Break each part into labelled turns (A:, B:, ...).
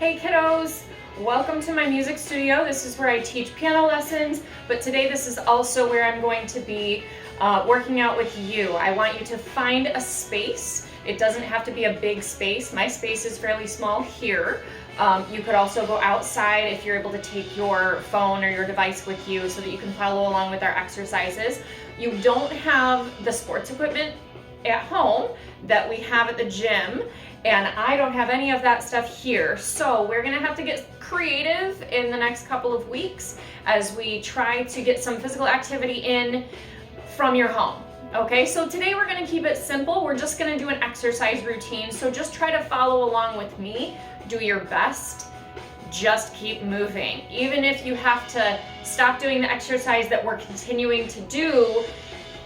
A: Hey kiddos, welcome to my music studio. This is where I teach piano lessons, but today this is also where I'm going to be working out with you. I want you to find a space. It doesn't have to be a big space. My space is fairly small here. You could also go outside if you're able to take your phone or your device with you so that you can follow along with our exercises. You don't have the sports equipment at home that we have at the gym, and I don't have any of that stuff here. So we're gonna have to get creative in the next couple of weeks as we try to get some physical activity in from your home. Okay, so today we're gonna keep it simple. We're just gonna do an exercise routine. So just try to follow along with me. Do your best. Just keep moving. Even if you have to stop doing the exercise that we're continuing to do,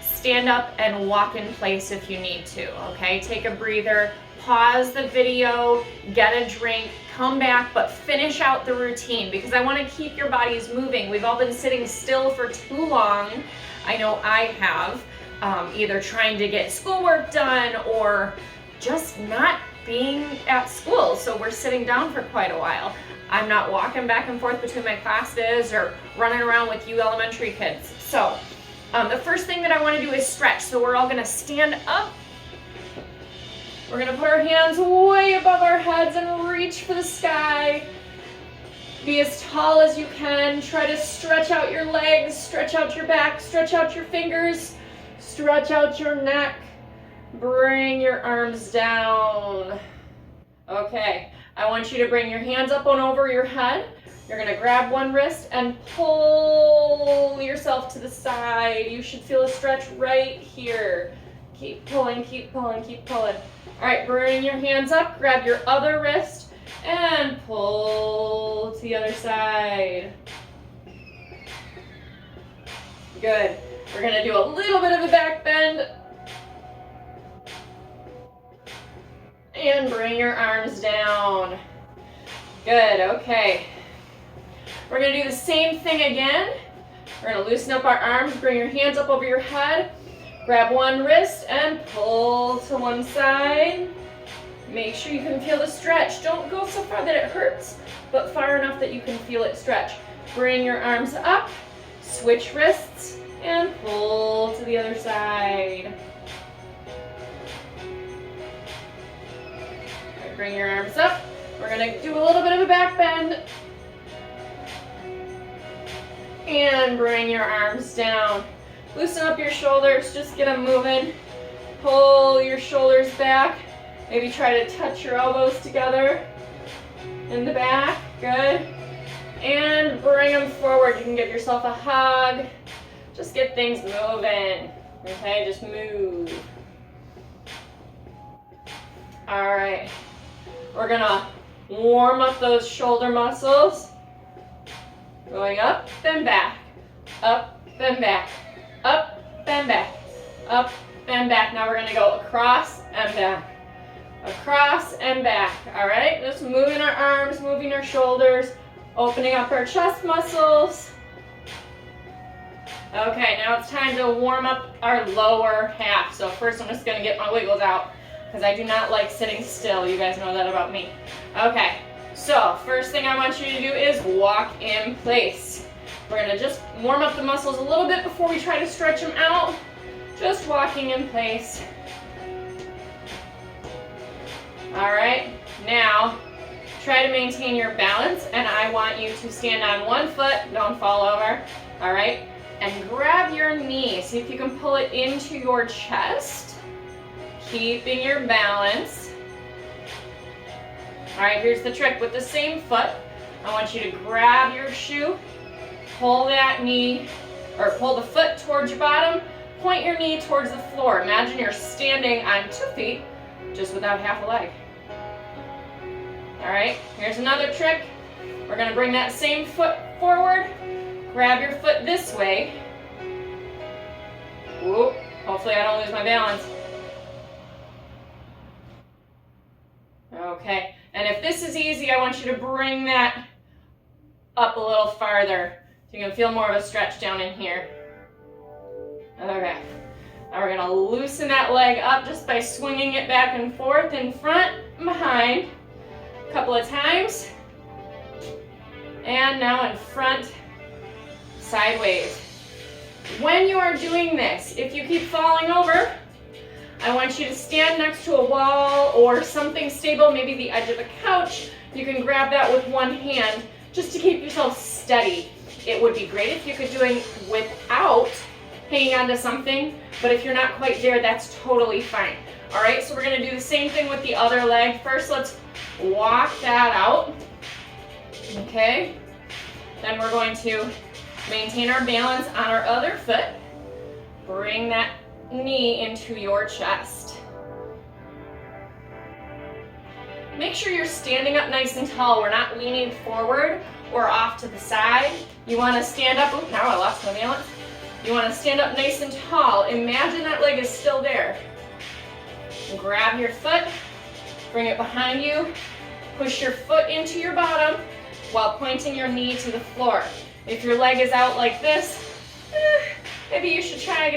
A: stand up and walk in place if you need to, okay? Take a breather, pause the video, get a drink, come back, but finish out the routine because I want to keep your bodies moving. We've all been sitting still for too long. I know I have, either trying to get schoolwork done or just not being at school, so we're sitting down for quite a while. I'm not walking back and forth between my classes or running around with you elementary kids. So the first thing that I want to do is stretch. So we're all going to stand up. We're going to put our hands way above our heads and reach for the sky. Be as tall as you can. Try to stretch out your legs, stretch out your back, stretch out your fingers, stretch out your neck. Bring your arms down. Okay, I want you to bring your hands up and over your head. You're going to grab one wrist and pull yourself to the side. You should feel a stretch right here. Keep pulling, keep pulling, keep pulling. All right, bring your hands up, grab your other wrist, and pull to the other side. Good. We're going to do a little bit of a back bend. And bring your arms down. Good, okay. We're going to do the same thing again. We're going to loosen up our arms, bring your hands up over your head, grab one wrist and pull to one side. Make sure you can feel the stretch. Don't go so far that it hurts, but far enough that you can feel it stretch. Bring your arms up, switch wrists, and pull to the other side. Right, bring your arms up. We're going to do a little bit of a back bend. And bring your arms down. Loosen up your shoulders, just get them moving. Pull your shoulders back. Maybe try to touch your elbows together in the back. Good. And bring them forward. You can give yourself a hug. Just get things moving. Okay, just move. All right. We're gonna warm up those shoulder muscles. Going up and back, up and back, up and back, up and back. Now we're going to go across and back, across and back. All right, just moving our arms, moving our shoulders, opening up our chest muscles. Okay, now it's time to warm up our lower half. So first I'm just going to get my wiggles out because I do not like sitting still. You guys know that about me. Okay. So, first thing I want you to do is walk in place. We're going to just warm up the muscles a little bit before we try to stretch them out. Just walking in place. All right, now try to maintain your balance, and I want you to stand on one foot, don't fall over, all right? And grab your knee. See if you can pull it into your chest, keeping your balance. All right, here's the trick. With the same foot, I want you to grab your shoe, pull that knee, or pull the foot towards your bottom, point your knee towards the floor. Imagine you're standing on 2 feet, just without half a leg. All right, here's another trick. We're gonna bring that same foot forward, grab your foot this way. Whoop, hopefully I don't lose my balance. Okay. And if this is easy, I want you to bring that up a little farther so you can feel more of a stretch down in here. Okay. Now we're going to loosen that leg up just by swinging it back and forth in front and behind. A couple of times. And now in front, sideways. When you are doing this, if you keep falling over, I want you to stand next to a wall or something stable, maybe the edge of a couch. You can grab that with one hand just to keep yourself steady. It would be great if you could do it without hanging onto something, but if you're not quite there, that's totally fine. All right, so we're gonna do the same thing with the other leg. First, let's walk that out, okay? Then we're going to maintain our balance on our other foot. Bring that knee into your chest. Make sure you're standing up nice and tall. We're not leaning forward or off to the side. You wanna stand up, oh, now I lost my balance. You wanna stand up nice and tall. Imagine that leg is still there. Grab your foot, bring it behind you, push your foot into your bottom while pointing your knee to the floor. If your leg is out like this, maybe you should try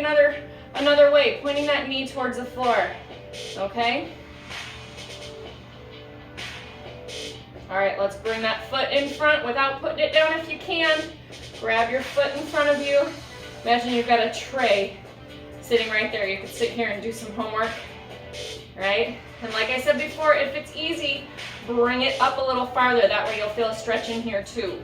A: another way, pointing that knee towards the floor, okay? All right, let's bring that foot in front without putting it down if you can. Grab your foot in front of you. Imagine you've got a tray sitting right there. You could sit here and do some homework, right? And like I said before, if it's easy, bring it up a little farther. That way you'll feel a stretch in here too.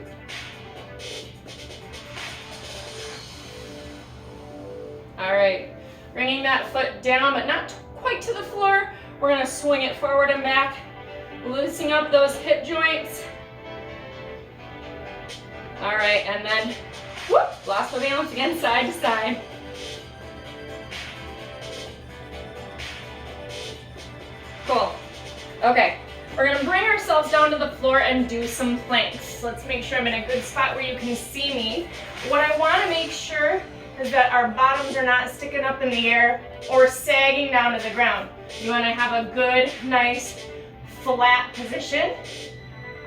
A: All right, bringing that foot down, but not quite to the floor. We're gonna swing it forward and back, loosening up those hip joints. All right, and then, whoop, lost the balance again, side to side. Cool. Okay, we're gonna bring ourselves down to the floor and do some planks. Let's make sure I'm in a good spot where you can see me. What I wanna make sure is that our bottoms are not sticking up in the air or sagging down to the ground. You wanna have a good, nice, flat position.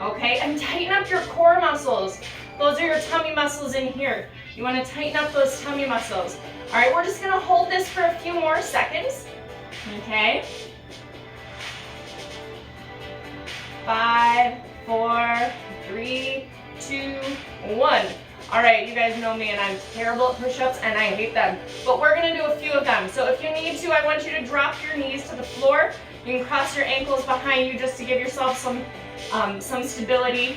A: Okay, and tighten up your core muscles. Those are your tummy muscles in here. You wanna tighten up those tummy muscles. All right, we're just gonna hold this for a few more seconds. Okay. 5, 4, 3, 2, 1. All right, you guys know me and I'm terrible at push-ups and I hate them, but we're gonna do a few of them. So if you need to, I want you to drop your knees to the floor. You can cross your ankles behind you just to give yourself some stability,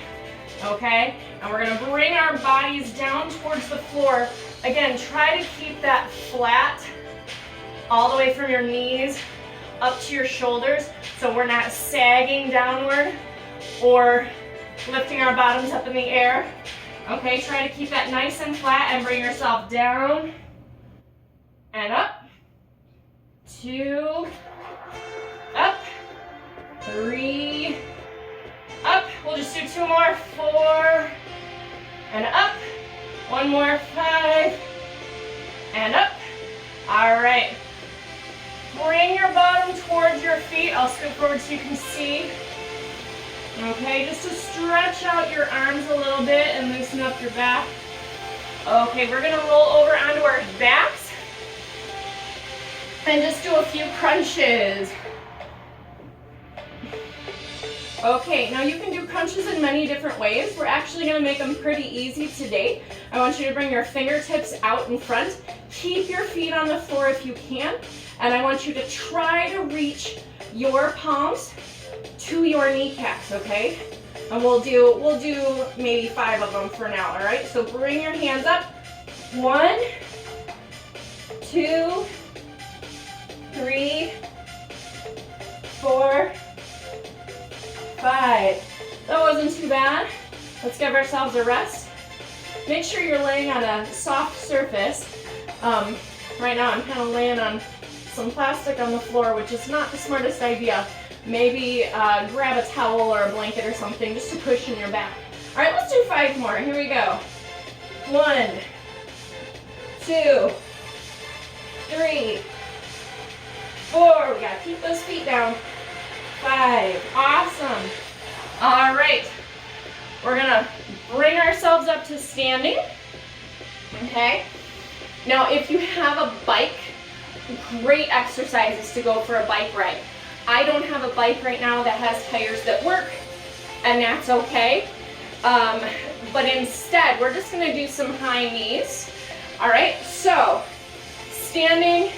A: okay? And we're gonna bring our bodies down towards the floor. Again, try to keep that flat all the way from your knees up to your shoulders so we're not sagging downward or lifting our bottoms up in the air. Okay, try to keep that nice and flat and bring yourself down and up. 2, up, 3, up. We'll just do 2 more, 4, and up. 1 more, 5, and up. All right. Bring your bottom towards your feet. I'll scoot forward so you can see. Okay, just to stretch out your arms a little bit and loosen up your back. Okay, we're gonna roll over onto our backs and just do a few crunches. Okay, now you can do crunches in many different ways. We're actually gonna make them pretty easy today. I want you to bring your fingertips out in front. Keep your feet on the floor if you can. And I want you to try to reach your palms to your kneecaps, okay? And we'll do maybe 5 of them for now, all right? So bring your hands up. 1, 2, 3, 4, 5. That wasn't too bad. Let's give ourselves a rest. Make sure you're laying on a soft surface. Right now I'm kind of laying on some plastic on the floor, which is not the smartest idea. Maybe grab a towel or a blanket or something just to cushion your back. All right, let's do 5 more. Here we go. 1, 2, 3, 4. We gotta keep those feet down. 5. Awesome. All right. We're gonna bring ourselves up to standing. Okay. Now, if you have a bike, great exercises to go for a bike ride. I don't have a bike right now that has tires that work, and that's okay. But instead, we're just gonna do some high knees. All right, so standing,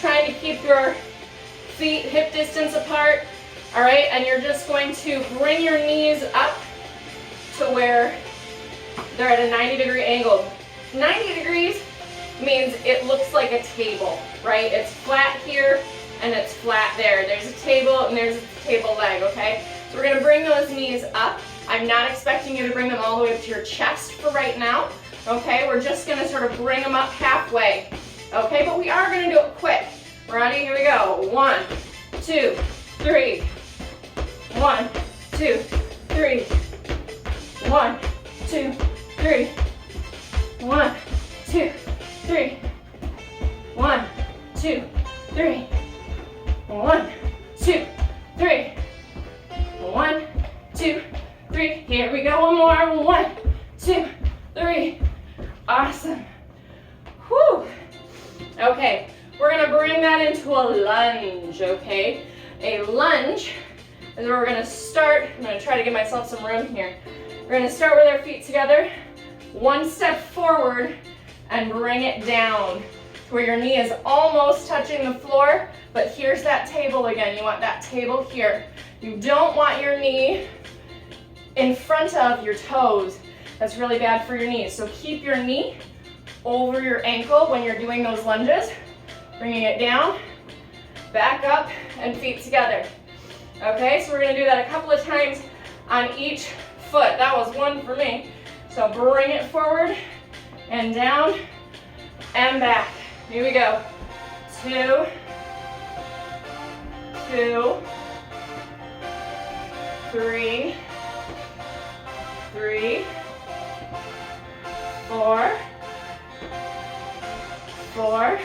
A: trying to keep your feet hip distance apart. All right, and you're just going to bring your knees up to where they're at a 90-degree angle. 90 degrees means it looks like a table, right? It's flat here and it's flat there. There's a table and there's a table leg, okay? So we're gonna bring those knees up. I'm not expecting you to bring them all the way up to your chest for right now, okay? We're just gonna sort of bring them up halfway, okay? But we are gonna do it quick. Ready? Here we go. 1, 2, 3. 1, 2, 3. 1, 2, 3. 1, 2, 3. 1, 2, 3. 1, 2, 3. 1, 2, 3. Here we go. One more. 1, 2, 3. Awesome. Whew. Okay, we're gonna bring that into a lunge, okay? A lunge is where we're gonna start. I'm gonna try to give myself some room here. We're gonna start with our feet together, one step forward, and bring it down to where your knee is almost touching the floor, but here's that table again. You want that table here. You don't want your knee in front of your toes. That's really bad for your knees. So keep your knee over your ankle when you're doing those lunges, bringing it down, back up, and feet together. Okay, so we're gonna do that a couple of times on each foot. That was one for me. So bring it forward and down and back. Here we go. 2, 2, 3, 3, 4, 4,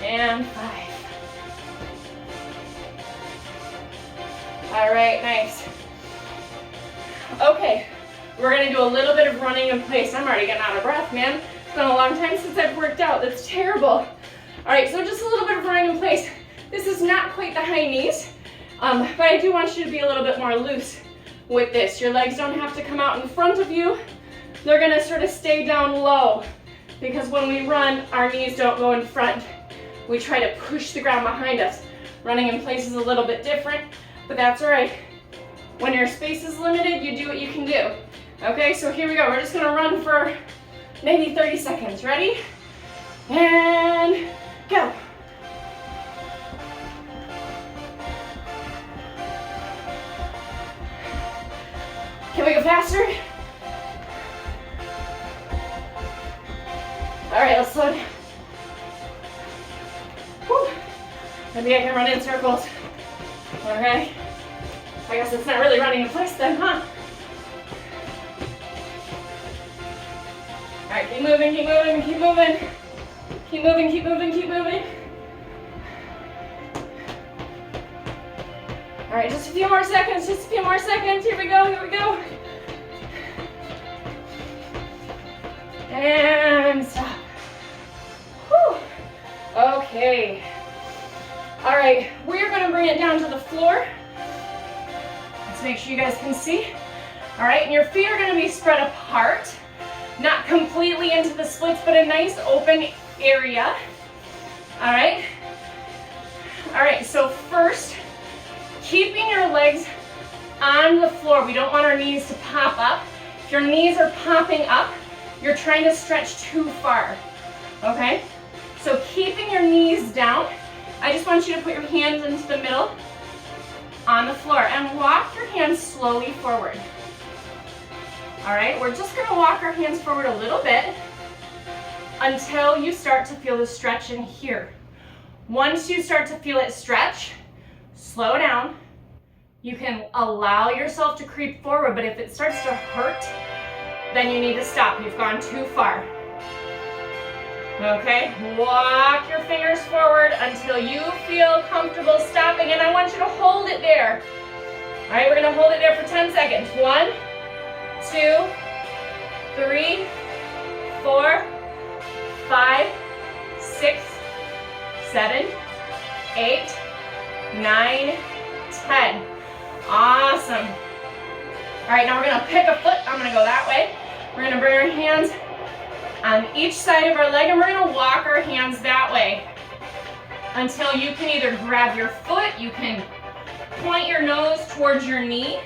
A: and 5. All right, nice. Okay, we're gonna do a little bit of running in place. I'm already getting out of breath, man. It's been a long time since I've worked out. That's terrible. All right, so just a little bit of running in place. This is not quite the high knees, but I do want you to be a little bit more loose with this. Your legs don't have to come out in front of you. They're gonna sort of stay down low because when we run, our knees don't go in front. We try to push the ground behind us. Running in place is a little bit different, but that's all right. When your space is limited, you do what you can do. Okay, so here we go. We're just gonna run for maybe 30 seconds. Ready? And go. Can we go faster? All right, let's slow down. Whew. Maybe I can run in circles. Okay. I guess it's not really running in place then, huh? All right, keep moving, keep moving, keep moving. Keep moving, keep moving, keep moving. All right, just a few more seconds, just a few more seconds. Here we go, here we go. And stop. Whew. Okay. All right, we're gonna bring it down to the floor. Let's make sure you guys can see. All right, and your feet are gonna be spread apart. Not completely into the splits, but a nice open area. All right. All right, so first, keeping your legs on the floor. We don't want our knees to pop up. If your knees are popping up, you're trying to stretch too far, okay? So keeping your knees down, I just want you to put your hands into the middle on the floor and walk your hands slowly forward. All right, we're just gonna walk our hands forward a little bit until you start to feel the stretch in here. Once you start to feel it stretch, slow down. You can allow yourself to creep forward, but if it starts to hurt, then you need to stop. You've gone too far. Okay, walk your fingers forward until you feel comfortable stopping, and I want you to hold it there. All right, we're gonna hold it there for 10 seconds. 1, 2, 3, 4, 5, 6, 7, 8, 9, 10. Awesome. All right, now we're gonna pick a foot. I'm gonna go that way. We're gonna bring our hands on each side of our leg and we're gonna walk our hands that way until you can either grab your foot, you can point your nose towards your knee,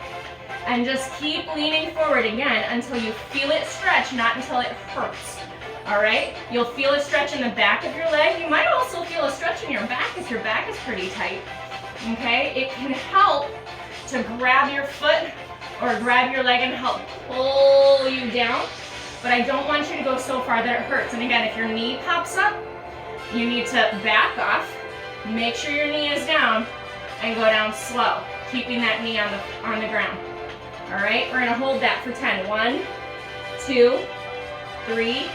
A: and just keep leaning forward again until you feel it stretch, not until it hurts. All right, you'll feel a stretch in the back of your leg. You might also feel a stretch in your back if your back is pretty tight. Okay, it can help to grab your foot or grab your leg and help pull you down, but I don't want you to go so far that it hurts. And again, if your knee pops up, you need to back off, make sure your knee is down, and go down slow, keeping that knee on the ground. All right, we're gonna hold that for 10. 1, 2, 3,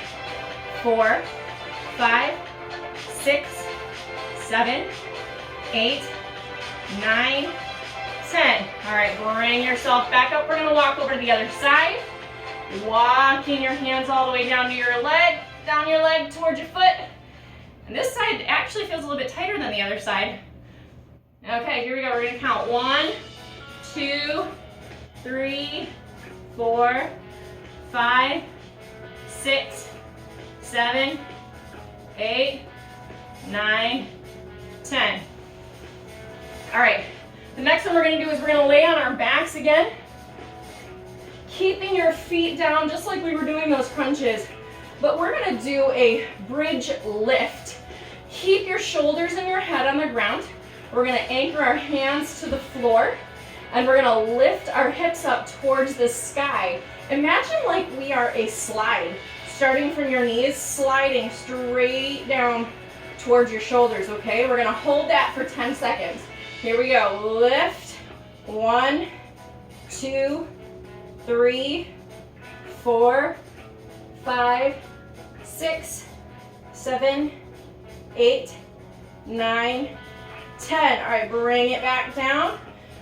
A: 4, 5, 6, 7, 8, 9, 10. All right, bring yourself back up. We're gonna walk over to the other side, walking your hands all the way down your leg towards your foot. And this side actually feels a little bit tighter than the other side. Okay, here we go. We're gonna count 1, 2, 3, 4, 5, 6, 7, 8, 9, 10. All right, the next one we're gonna do is we're gonna lay on our backs again, keeping your feet down just like we were doing those crunches, but we're gonna do a bridge lift. Keep your shoulders and your head on the ground. We're gonna anchor our hands to the floor, and we're gonna lift our hips up towards the sky. Imagine like we are a slide, starting from your knees, sliding straight down towards your shoulders, okay? We're gonna hold that for 10 seconds. Here we go, lift. 1, 2, 3, 4, 5, 6, 7, 8, 9, 10. All right, bring it back down.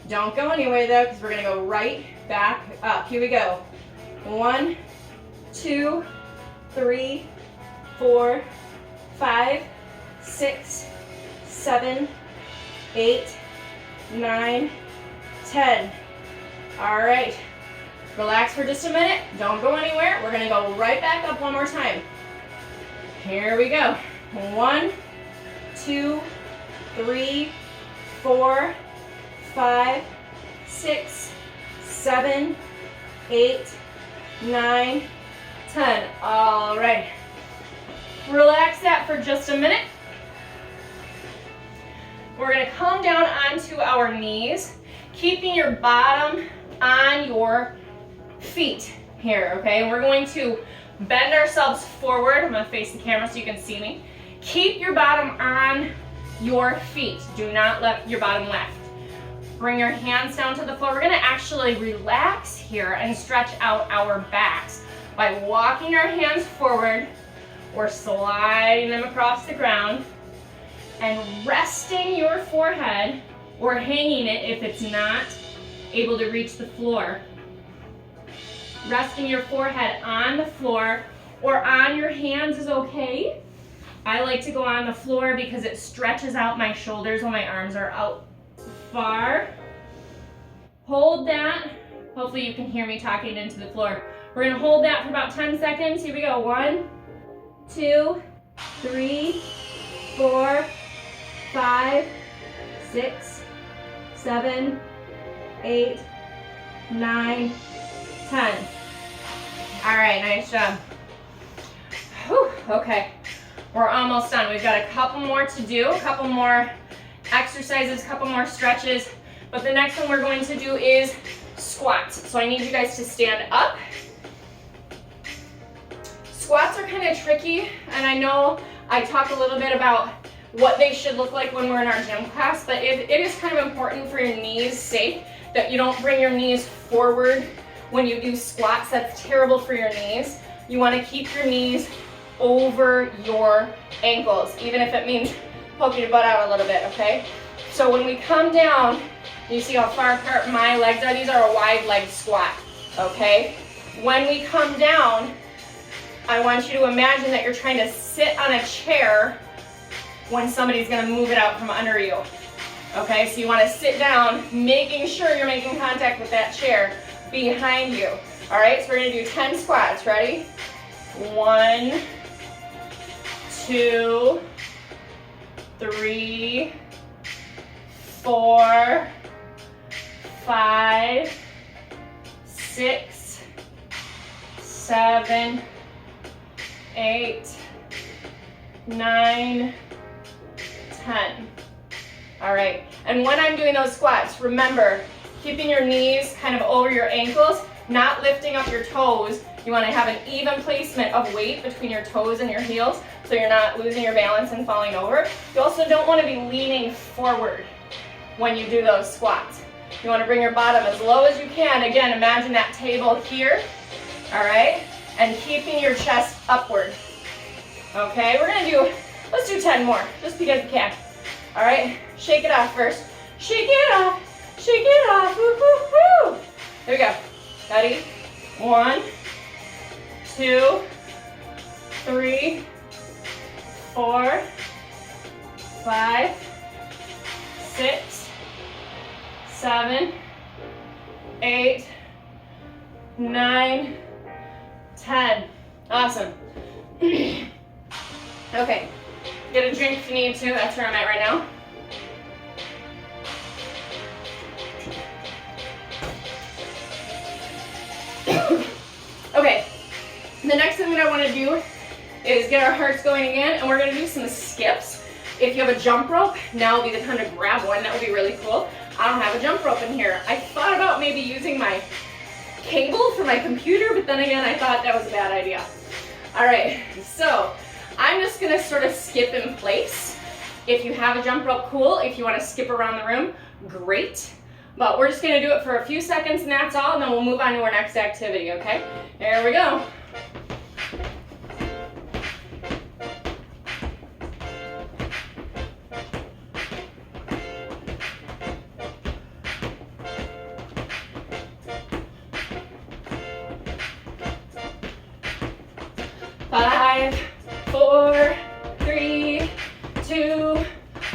A: Don't go anywhere though, because we're gonna go right back up. Here we go. 1, 2, 3, 4, 5, 6, 7, 8, 9, 10. All right, relax for just a minute. Don't go anywhere. We're gonna go right back up one more time. Here we go. 1, 2, 3, 4, 5, 6, 7, 8, 9, 10. All right. Relax that for just a minute. We're going to come down onto our knees, keeping your bottom on your feet here, okay? And we're going to bend ourselves forward. I'm going to face the camera so you can see me. Keep your bottom on your feet. Do not let your bottom lift. Bring your hands down to the floor. We're going to actually relax here and stretch out our backs by walking our hands forward or sliding them across the ground and resting your forehead or hanging it if it's not able to reach the floor. Resting your forehead on the floor or on your hands is okay. I like to go on the floor because it stretches out my shoulders when my arms are out far. Hold that. Hopefully you can hear me talking into the floor. We're gonna hold that for about 10 seconds. Here we go. 1, 2, 3, 4, 5, 6, 7, 8, 9, 10. All right, nice job. Whew, okay, we're almost done. We've got a couple more to do, a couple more exercises, a couple more stretches, but the next one we're going to do is squats. So I need you guys to stand up. Squats are kind of tricky, and I know I talk a little bit about what they should look like when we're in our gym class, but it is kind of important for your knees' sake that you don't bring your knees forward when you do squats. That's terrible for your knees. You want to keep your knees over your ankles, even if it means poking your butt out a little bit, okay? So when we come down, you see how far apart my legs are? These are a wide leg squat, okay? When we come down, I want you to imagine that you're trying to sit on a chair when somebody's gonna move it out from under you. Okay, so you wanna sit down, making sure you're making contact with that chair, behind you. All right, so we're gonna do 10 squats. Ready? 1, 2, 3, 4, 5, 6, 7, 8, 9, 10. All right, and when I'm doing those squats, remember, keeping your knees kind of over your ankles, not lifting up your toes. You want to have an even placement of weight between your toes and your heels so you're not losing your balance and falling over. You also don't want to be leaning forward when you do those squats. You want to bring your bottom as low as you can. Again, imagine that table here, all right? And keeping your chest upward. Okay, let's do 10 more, just because we can. All right, shake it off first. Shake it off, woo, woo, woo. There we go. Ready? 1, 2, 3, 4, 5, 6, 7, 8, 9, 10. Awesome. Okay, get a drink if you need to. That's where I'm at right now. Okay, the next thing that I want to do is get our hearts going again, and we're going to do some skips. If you have a jump rope, now would be the time to grab one. That would be really cool. I don't have a jump rope in here. I thought about maybe using my cable for my computer, but then again, I thought that was a bad idea. All right, so I'm just going to sort of skip in place. If you have a jump rope, cool. If you want to skip around the room, great. But we're just going to do it for a few seconds, and that's all, and then we'll move on to our next activity, okay? Here we go. Five, 4, 3, 2,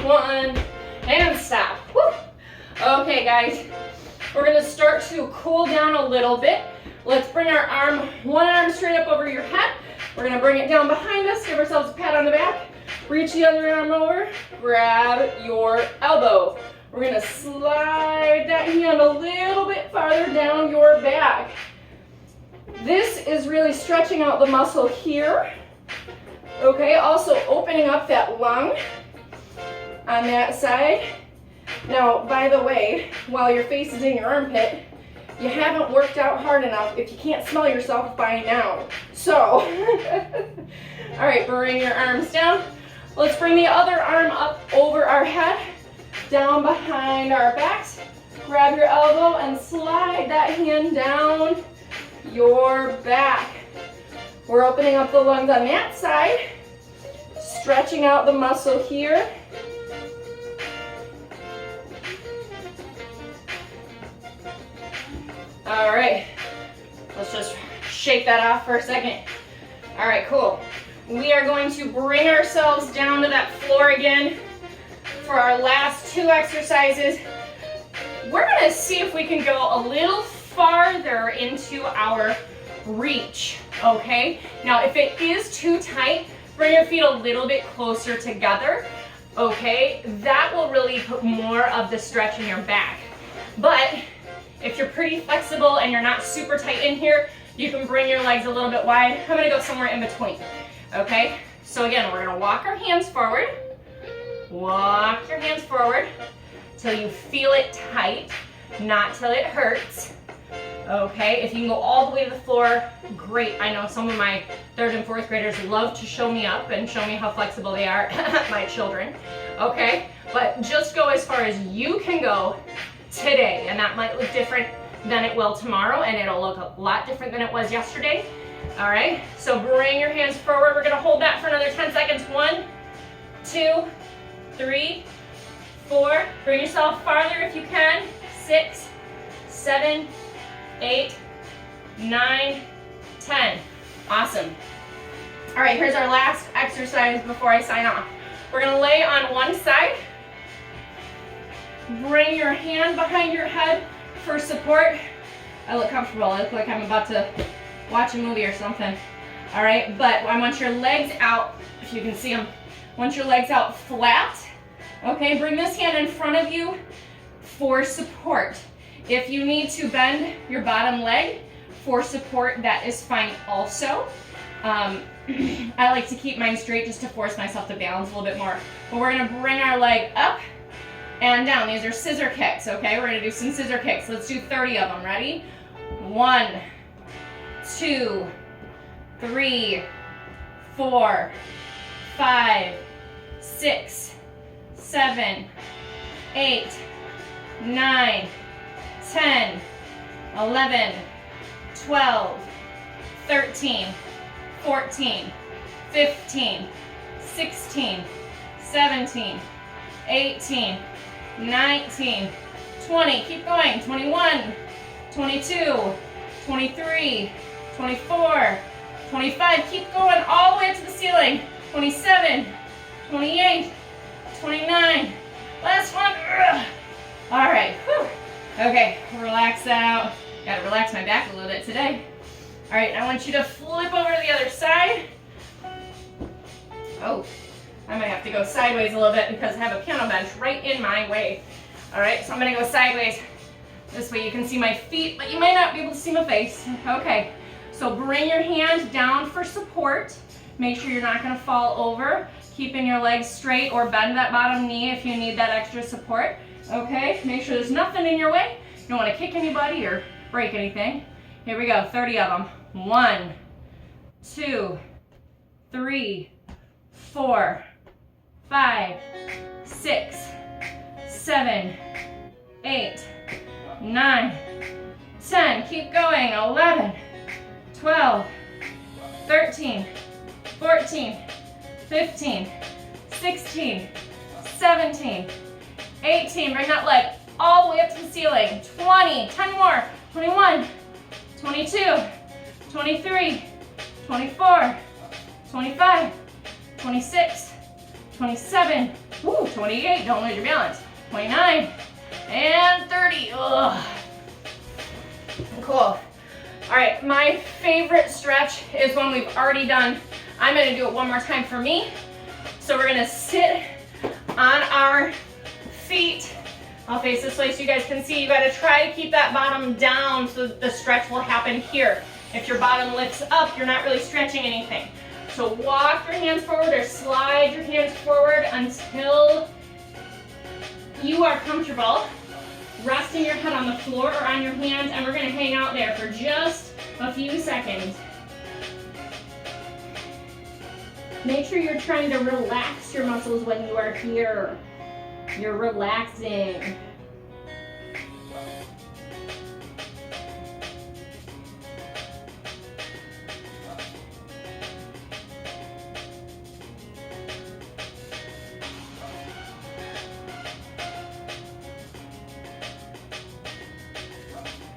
A: 1, and stop. Woo! Okay, guys, we're gonna start to cool down a little bit. Let's bring our one arm straight up over your head. We're gonna bring it down behind us, give ourselves a pat on the back, reach the other arm over, grab your elbow. We're gonna slide that hand a little bit farther down your back. This is really stretching out the muscle here. Okay, also opening up that lung on that side. Now, by the way, while your face is in your armpit, you haven't worked out hard enough if you can't smell yourself by now. So, all right, bring your arms down. Let's bring the other arm up over our head, down behind our backs. Grab your elbow and slide that hand down your back. We're opening up the lungs on that side, stretching out the muscle here. All right, let's just shake that off for a second. All right, cool. We are going to bring ourselves down to that floor again for our last 2 exercises. We're gonna see if we can go a little farther into our reach, okay? Now, if it is too tight, bring your feet a little bit closer together, okay? That will really put more of the stretch in your back. But if you're pretty flexible and you're not super tight in here, you can bring your legs a little bit wide. I'm gonna go somewhere in between, okay? So again, we're gonna walk our hands forward. Walk your hands forward till you feel it tight, not till it hurts. Okay, if you can go all the way to the floor, great. I know some of my 3rd and 4th graders love to show me up and show me how flexible they are, my children, okay? But just go as far as you can go today, and that might look different than it will tomorrow, and it'll look a lot different than it was yesterday. All right, so bring your hands forward. We're gonna hold that for another 10 seconds. 1, 2, 3, 4. Bring yourself farther if you can. 6, 7, 8, 9, 10. Awesome. All right, here's our last exercise before I sign off. We're gonna lay on one side. Bring your hand behind your head for support. I look comfortable. I look like I'm about to watch a movie or something. All right, but I want your legs out, if you can see them. I want your legs out flat. Okay, bring this hand in front of you for support. If you need to bend your bottom leg for support, that is fine also. I like to keep mine straight just to force myself to balance a little bit more. But we're gonna bring our leg up and down. These are scissor kicks, okay? We're gonna do some scissor kicks. Let's do 30 of them. Ready? 1, 2, 3, 4, 5, 6, 7, 8, 9, 10, 11, 12, 13, 14, 15, 16, 17, 18, 19, 20, keep going, 21, 22, 23, 24, 25, keep going all the way up to the ceiling, 27, 28, 29, last one. All right, whew. Okay, relax that out. Gotta relax my back a little bit today. All right, I want you to flip over to the other side. Oh, I might have to go sideways a little bit because I have a piano bench right in my way. All right, so I'm gonna go sideways. This way you can see my feet, but you might not be able to see my face. Okay, so bring your hand down for support. Make sure you're not gonna fall over. Keeping your legs straight or bend that bottom knee if you need that extra support. Okay, make sure there's nothing in your way. You don't wanna kick anybody or break anything. Here we go, 30 of them. 1, 2, 3, 4, 5, 6, 7, 8, 9, 10. Keep going. 11, 12, 13, 14, 15, 16, 17, 18. Bring that leg all the way up to the ceiling. 20, 10 more. 21, 22, 23, 24, 25, 26, 27, 28, don't lose your balance, 29, and 30. Ugh. Cool. All right, my favorite stretch is one we've already done. I'm gonna do it one more time for me. So we're gonna sit on our feet. I'll face this way so you guys can see. You gotta try to keep that bottom down so that the stretch will happen here. If your bottom lifts up, you're not really stretching anything. So walk your hands forward or slide your hands forward until you are comfortable. Resting your head on the floor or on your hands, and we're gonna hang out there for just a few seconds. Make sure you're trying to relax your muscles when you are here. You're relaxing.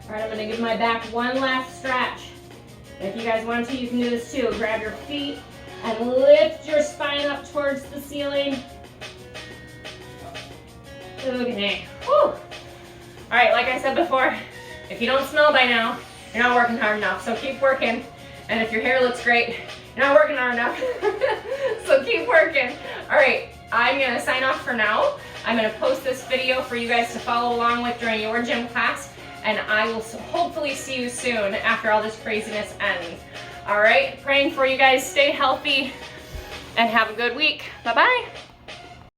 A: All right, I'm gonna give my back one last stretch. If you guys want to, you can do this too. Grab your feet and lift your spine up towards the ceiling. Okay. Whew. All right, like I said before, if you don't smell by now, you're not working hard enough. So keep working. And if your hair looks great, you're not working hard enough. So keep working. All right, I'm gonna sign off for now. I'm gonna post this video for you guys to follow along with during your gym class. And I will hopefully see you soon after all this craziness ends. All right, praying for you guys. Stay healthy and have a good week. Bye-bye.